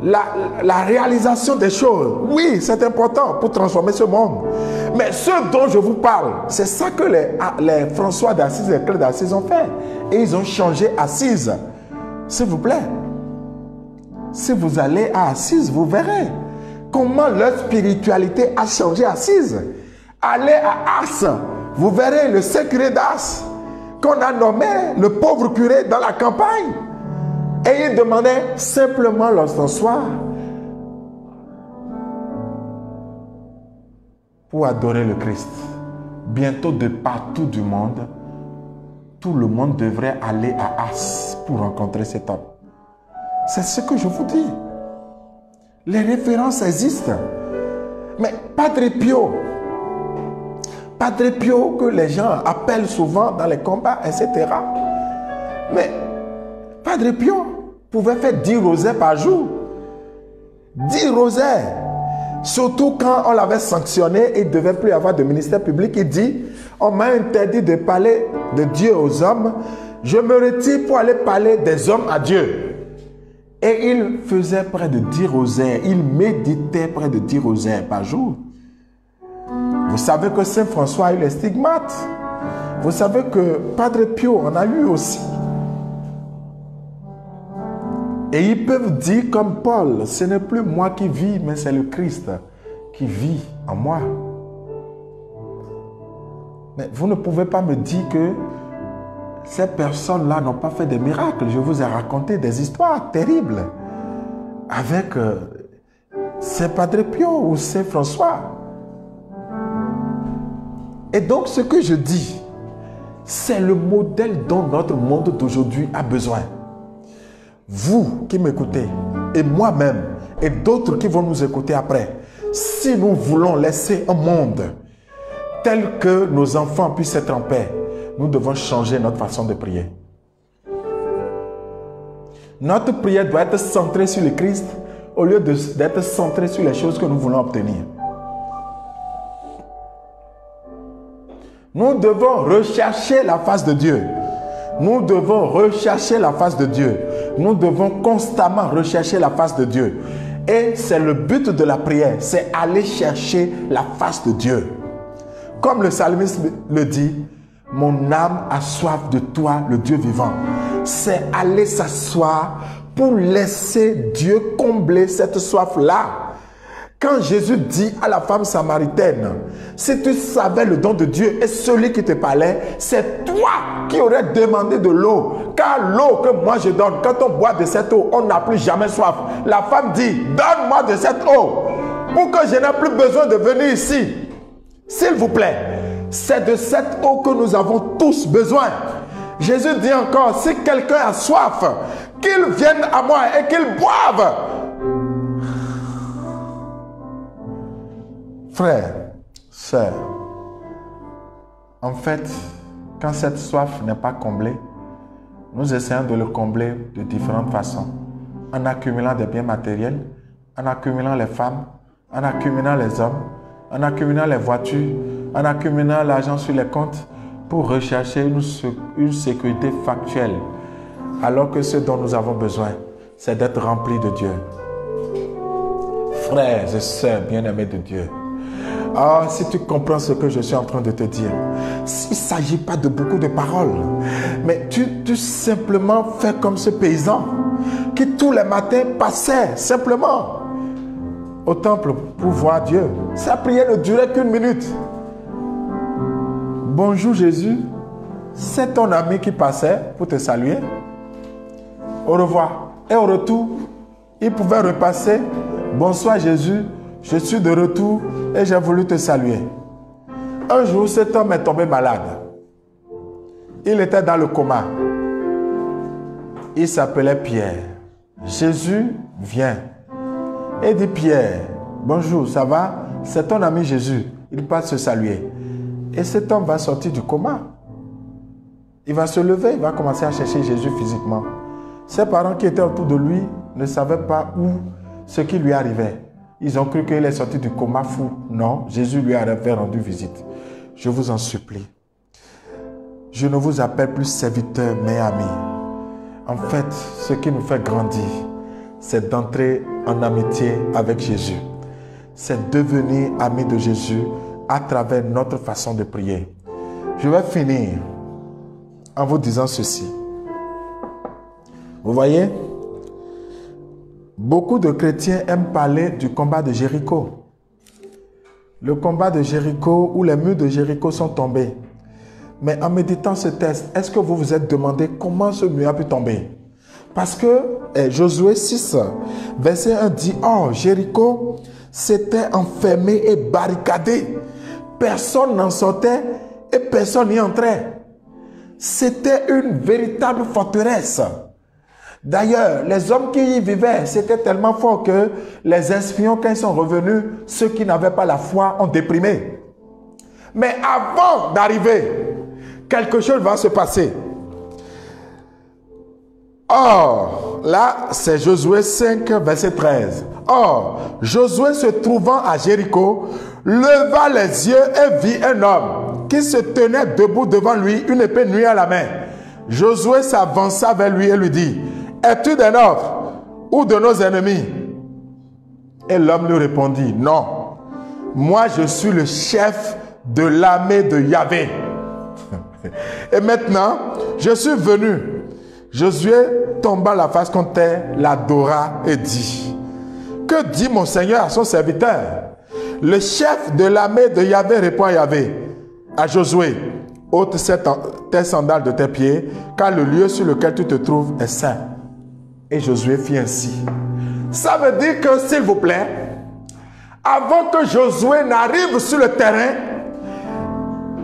La réalisation des choses. Oui, c'est important pour transformer ce monde. Mais ce dont je vous parle, c'est ça que les François d'Assise et les Claire d'Assise ont fait. Et ils ont changé Assise. S'il vous plaît. Si vous allez à Assise, vous verrez comment leur spiritualité a changé Assise. Allez à Ars, vous verrez le saint curé d'Ars qu'on a nommé le pauvre curé dans la campagne. Et il demandait simplement lorsqu'on soit pour adorer le Christ. Bientôt de partout du monde, tout le monde devrait aller à Ars pour rencontrer cet homme. C'est ce que je vous dis. Les références existent. Mais Padre Pio que les gens appellent souvent dans les combats, etc. Mais Padre Pio pouvait faire 10 rosaires par jour. 10 rosaires. Surtout quand on l'avait sanctionné et il ne devait plus avoir de ministère public. Il dit, on m'a interdit de parler de Dieu aux hommes. Je me retire pour aller parler des hommes à Dieu. Et il faisait près de 10 rosaires. Il méditait près de 10 rosaires par jour. Vous savez que Saint François a eu les stigmates. Vous savez que Padre Pio en a eu aussi. Et ils peuvent dire comme Paul, ce n'est plus moi qui vis, mais c'est le Christ qui vit en moi. Mais vous ne pouvez pas me dire que ces personnes-là n'ont pas fait des miracles. Je vous ai raconté des histoires terribles avec Saint Padre Pio ou Saint François. Et donc ce que je dis, c'est le modèle dont notre monde d'aujourd'hui a besoin. Vous qui m'écoutez, et moi-même, et d'autres qui vont nous écouter après, si nous voulons laisser un monde tel que nos enfants puissent être en paix, nous devons changer notre façon de prier. Notre prière doit être centrée sur le Christ au lieu d'être centrée sur les choses que nous voulons obtenir. Nous devons rechercher la face de Dieu. Nous devons rechercher la face de Dieu. Nous devons constamment rechercher la face de Dieu. Et c'est le but de la prière, c'est aller chercher la face de Dieu. Comme le psalmiste le dit, mon âme a soif de toi, le Dieu vivant. C'est aller s'asseoir pour laisser Dieu combler cette soif-là. Quand Jésus dit à la femme samaritaine, si tu savais le don de Dieu et celui qui te parlait, c'est toi qui aurais demandé de l'eau. Car l'eau que moi je donne, quand on boit de cette eau, on n'a plus jamais soif. La femme dit, donne-moi de cette eau pour que je n'ai plus besoin de venir ici. S'il vous plaît, c'est de cette eau que nous avons tous besoin. Jésus dit encore, si quelqu'un a soif, qu'il vienne à moi et qu'il boive. Frères, sœurs, en fait, quand cette soif n'est pas comblée, nous essayons de le combler de différentes façons. En accumulant des biens matériels, en accumulant les femmes, en accumulant les hommes, en accumulant les voitures, en accumulant l'argent sur les comptes pour rechercher une sécurité factuelle. Alors que ce dont nous avons besoin, c'est d'être remplis de Dieu. Frères et sœurs bien-aimés de Dieu, ah, si tu comprends ce que je suis en train de te dire, il ne s'agit pas de beaucoup de paroles, mais tu simplement fais comme ce paysan qui tous les matins passait simplement au temple pour voir Dieu. Sa prière ne durait qu'une minute. Bonjour Jésus, c'est ton ami qui passait pour te saluer. Au revoir. Et au retour, il pouvait repasser. Bonsoir Jésus, je suis de retour et j'ai voulu te saluer. Un jour, cet homme est tombé malade. Il était dans le coma. Il s'appelait Pierre. Jésus vient et dit, Pierre, bonjour, ça va? C'est ton ami Jésus. Il passe se saluer. Et cet homme va sortir du coma. Il va se lever, il va commencer à chercher Jésus physiquement. Ses parents qui étaient autour de lui ne savaient pas où ce qui lui arrivait. Ils ont cru qu'il est sorti du coma fou. Non, Jésus lui avait rendu visite. Je vous en supplie. Je ne vous appelle plus serviteur, mais ami. En fait, ce qui nous fait grandir, c'est d'entrer en amitié avec Jésus. C'est devenir ami de Jésus à travers notre façon de prier. Je vais finir en vous disant ceci. Vous voyez, beaucoup de chrétiens aiment parler du combat de Jéricho. Le combat de Jéricho où les murs de Jéricho sont tombés. Mais en méditant ce texte, est-ce que vous vous êtes demandé comment ce mur a pu tomber? Parce que Josué 6, verset 1 dit, « Oh, Jéricho s'était enfermé et barricadé. Personne n'en sortait et personne n'y entrait. » C'était une véritable forteresse. D'ailleurs, les hommes qui y vivaient, c'était tellement fort que les espions, quand ils sont revenus, ceux qui n'avaient pas la foi ont déprimé. Mais avant d'arriver, quelque chose va se passer. Or, là, c'est Josué 5, verset 13. Or, Josué se trouvant à Jéricho, leva les yeux et vit un homme qui se tenait debout devant lui, une épée nue à la main. Josué s'avança vers lui et lui dit, « Es-tu de nôtres ou de nos ennemis ?» Et l'homme lui répondit, « Non, moi je suis le chef de l'armée de Yahvé. Et maintenant, je suis venu. » Josué tomba la face contre terre, l'adora et dit, « Que dit mon Seigneur à son serviteur ?» Le chef de l'armée de Yahvé répond à Yahvé, à Josué, « Ôte tes sandales de tes pieds, car le lieu sur lequel tu te trouves est saint. » Et Josué fit ainsi. Ça veut dire que, s'il vous plaît, avant que Josué n'arrive sur le terrain,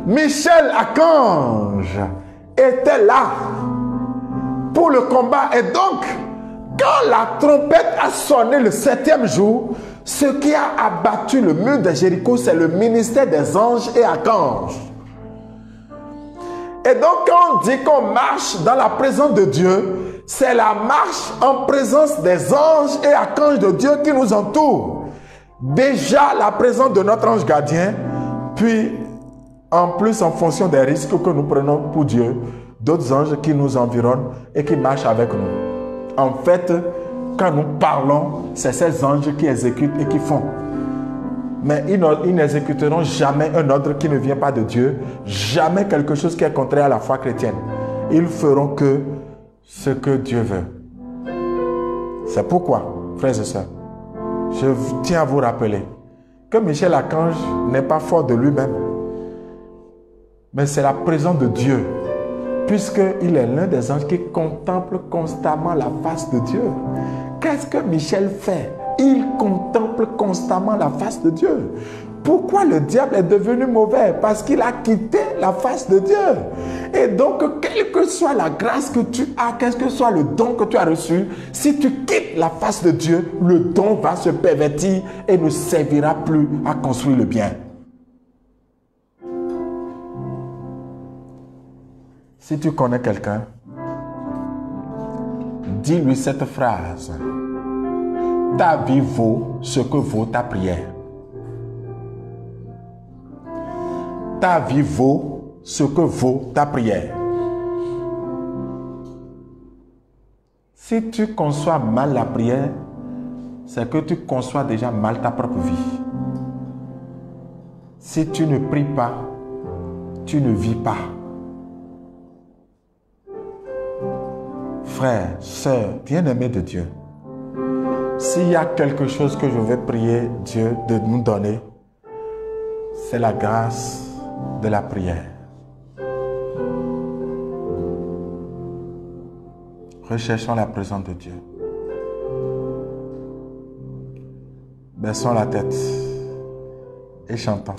Michel Archange était là pour le combat. Et donc, quand la trompette a sonné le 7e jour, ce qui a abattu le mur de Jéricho, c'est le ministère des anges et archanges. Et donc, quand on dit qu'on marche dans la présence de Dieu, c'est la marche en présence des anges et archanges de Dieu qui nous entourent. Déjà, la présence de notre ange gardien, puis en plus, en fonction des risques que nous prenons pour Dieu, d'autres anges qui nous environnent et qui marchent avec nous. En fait, quand nous parlons, c'est ces anges qui exécutent et qui font. Mais ils n'exécuteront jamais un ordre qui ne vient pas de Dieu, jamais quelque chose qui est contraire à la foi chrétienne. Ils feront que ce que Dieu veut. C'est pourquoi, frères et sœurs, je tiens à vous rappeler que Michel Archange n'est pas fort de lui-même, mais c'est la présence de Dieu, puisqu'il est l'un des anges qui contemple constamment la face de Dieu. Qu'est-ce que Michel fait? Il contemple constamment la face de Dieu. Pourquoi le diable est devenu mauvais? Parce qu'il a quitté la face de Dieu. Et donc, quelle que soit la grâce que tu as, quel que soit le don que tu as reçu, si tu quittes la face de Dieu, le don va se pervertir et ne servira plus à construire le bien. Si tu connais quelqu'un, dis-lui cette phrase. Ta vie vaut ce que vaut ta prière. Ta vie vaut ce que vaut ta prière. Si tu conçois mal la prière, c'est que tu conçois déjà mal ta propre vie. Si tu ne pries pas, tu ne vis pas. Frère, sœur, bien-aimé de Dieu, s'il y a quelque chose que je vais prier Dieu de nous donner, c'est la grâce de la prière. Recherchons la présence de Dieu. Baissons la tête et chantons.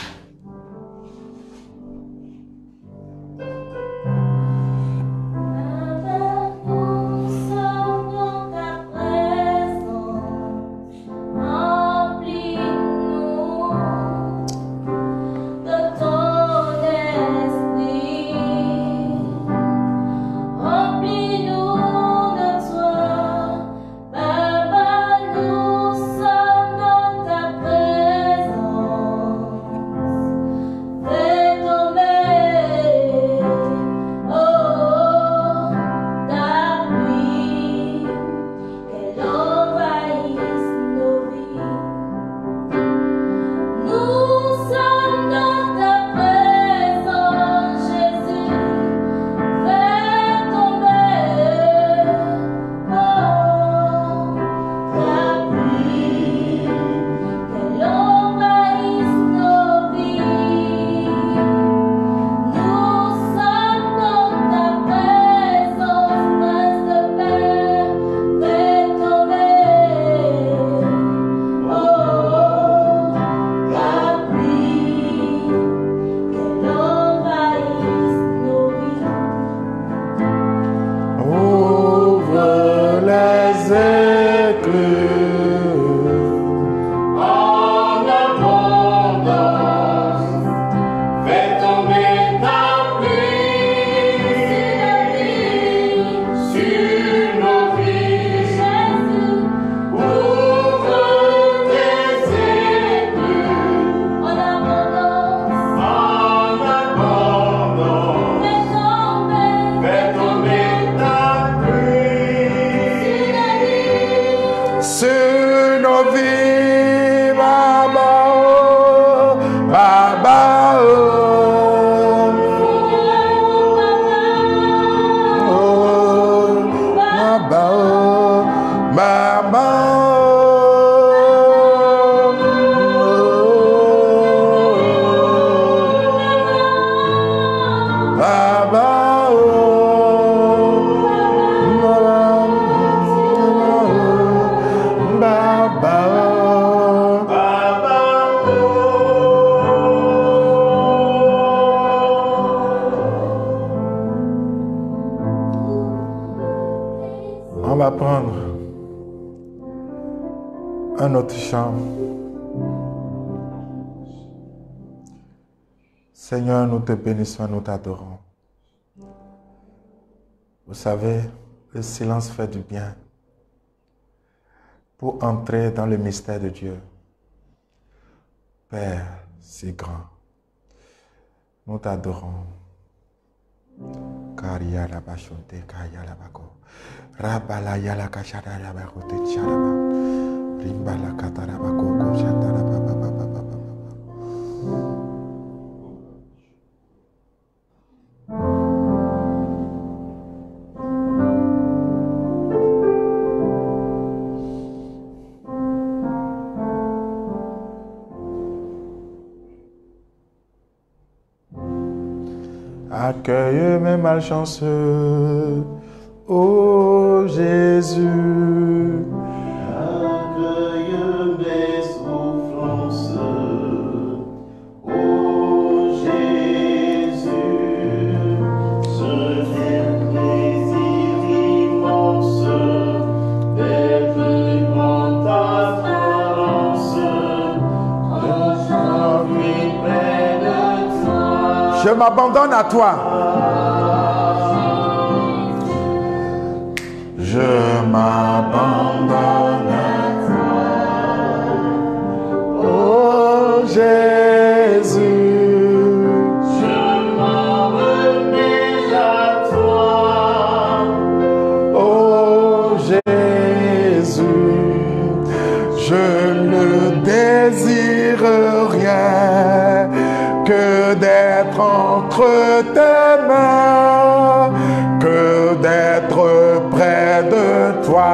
On va prendre un autre chant. Seigneur, nous te bénissons, nous t'adorons. Vous savez, le silence fait du bien pour entrer dans le mystère de Dieu. Père si grand, nous t'adorons. Karia la bachonte, kaya la bako. Rabala yala kashada ya bakote charaba. Rimbala katara bako koshatara baba baba baba. Accueille mes malchanceux, ô Jésus. Accueille mes souffrances, ô Jésus. Ce plaisir immense d'être devant ta France, aujourd'hui près de toi. Je m'abandonne à toi. Je m'abandonne à toi. Oh Jésus. Je m'en remets à toi. Oh Jésus. Je ne désire rien que d'être entre tes mains, que d'être près de toi.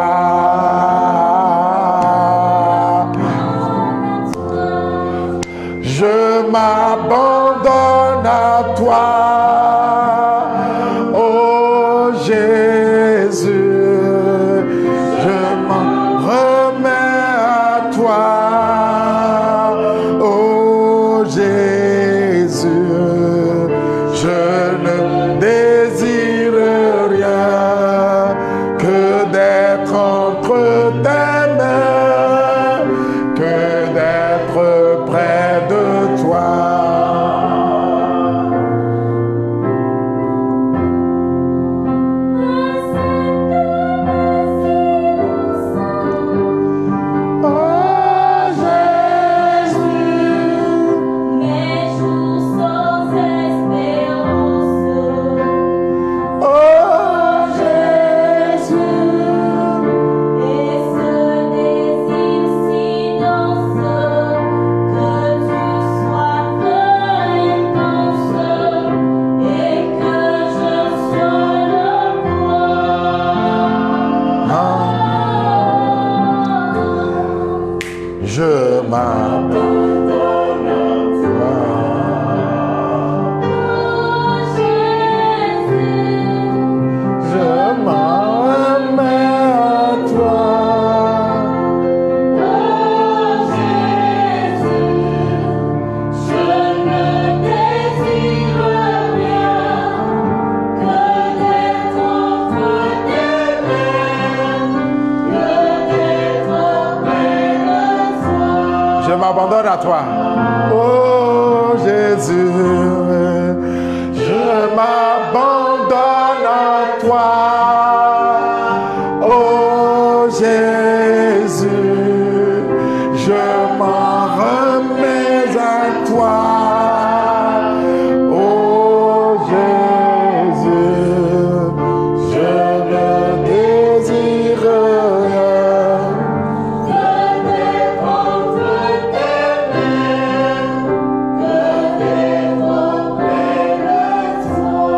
Je m'abandonne à toi, oh Jésus. Je m'en remets à toi, oh Jésus. Je ne désire rien que d'être entre tes mains, que d'être près de toi. Je m'abandonne à toi. Je m'en remets à toi. Je ne désire rien que d'être entre tes mains, que d'être près de toi. Je m'abandonne à toi. Oh Jésus, je m'abandonne à toi. Oh Jésus, je m'en remets à toi. Oh Jésus, je ne désire rien. Que d'être entre tes mains, que d'être près de toi.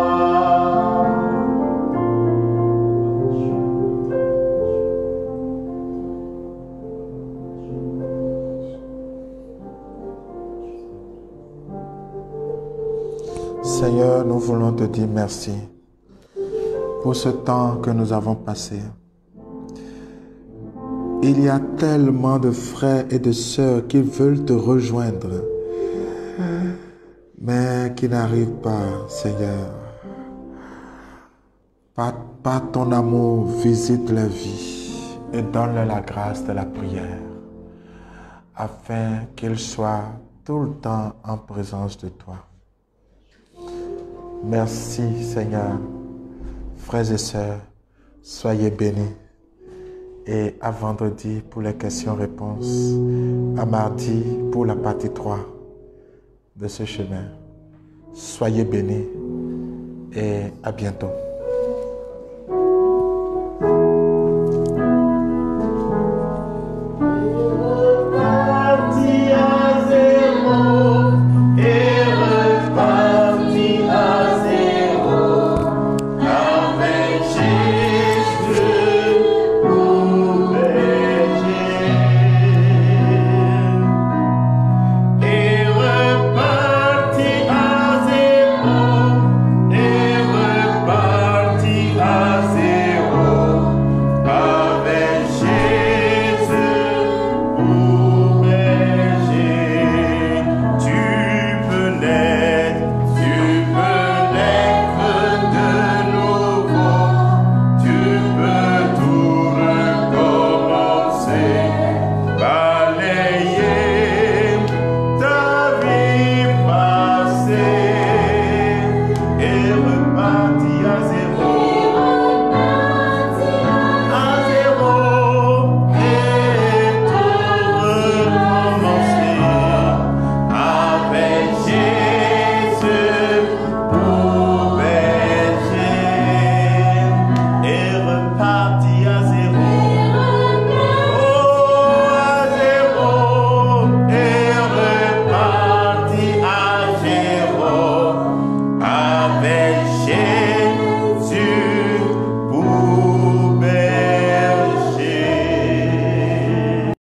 Seigneur, nous voulons te dire merci pour ce temps que nous avons passé. Il y a tellement de frères et de sœurs qui veulent te rejoindre, mais qui n'arrivent pas, Seigneur. Par ton amour, visite leur vie et donne-leur la grâce de la prière, afin qu'ils soient tout le temps en présence de toi. Merci Seigneur. Frères et sœurs, soyez bénis. Et à vendredi pour les questions-réponses, à mardi pour la partie 3 de ce chemin. Soyez bénis et à bientôt. Et reparti à zéro.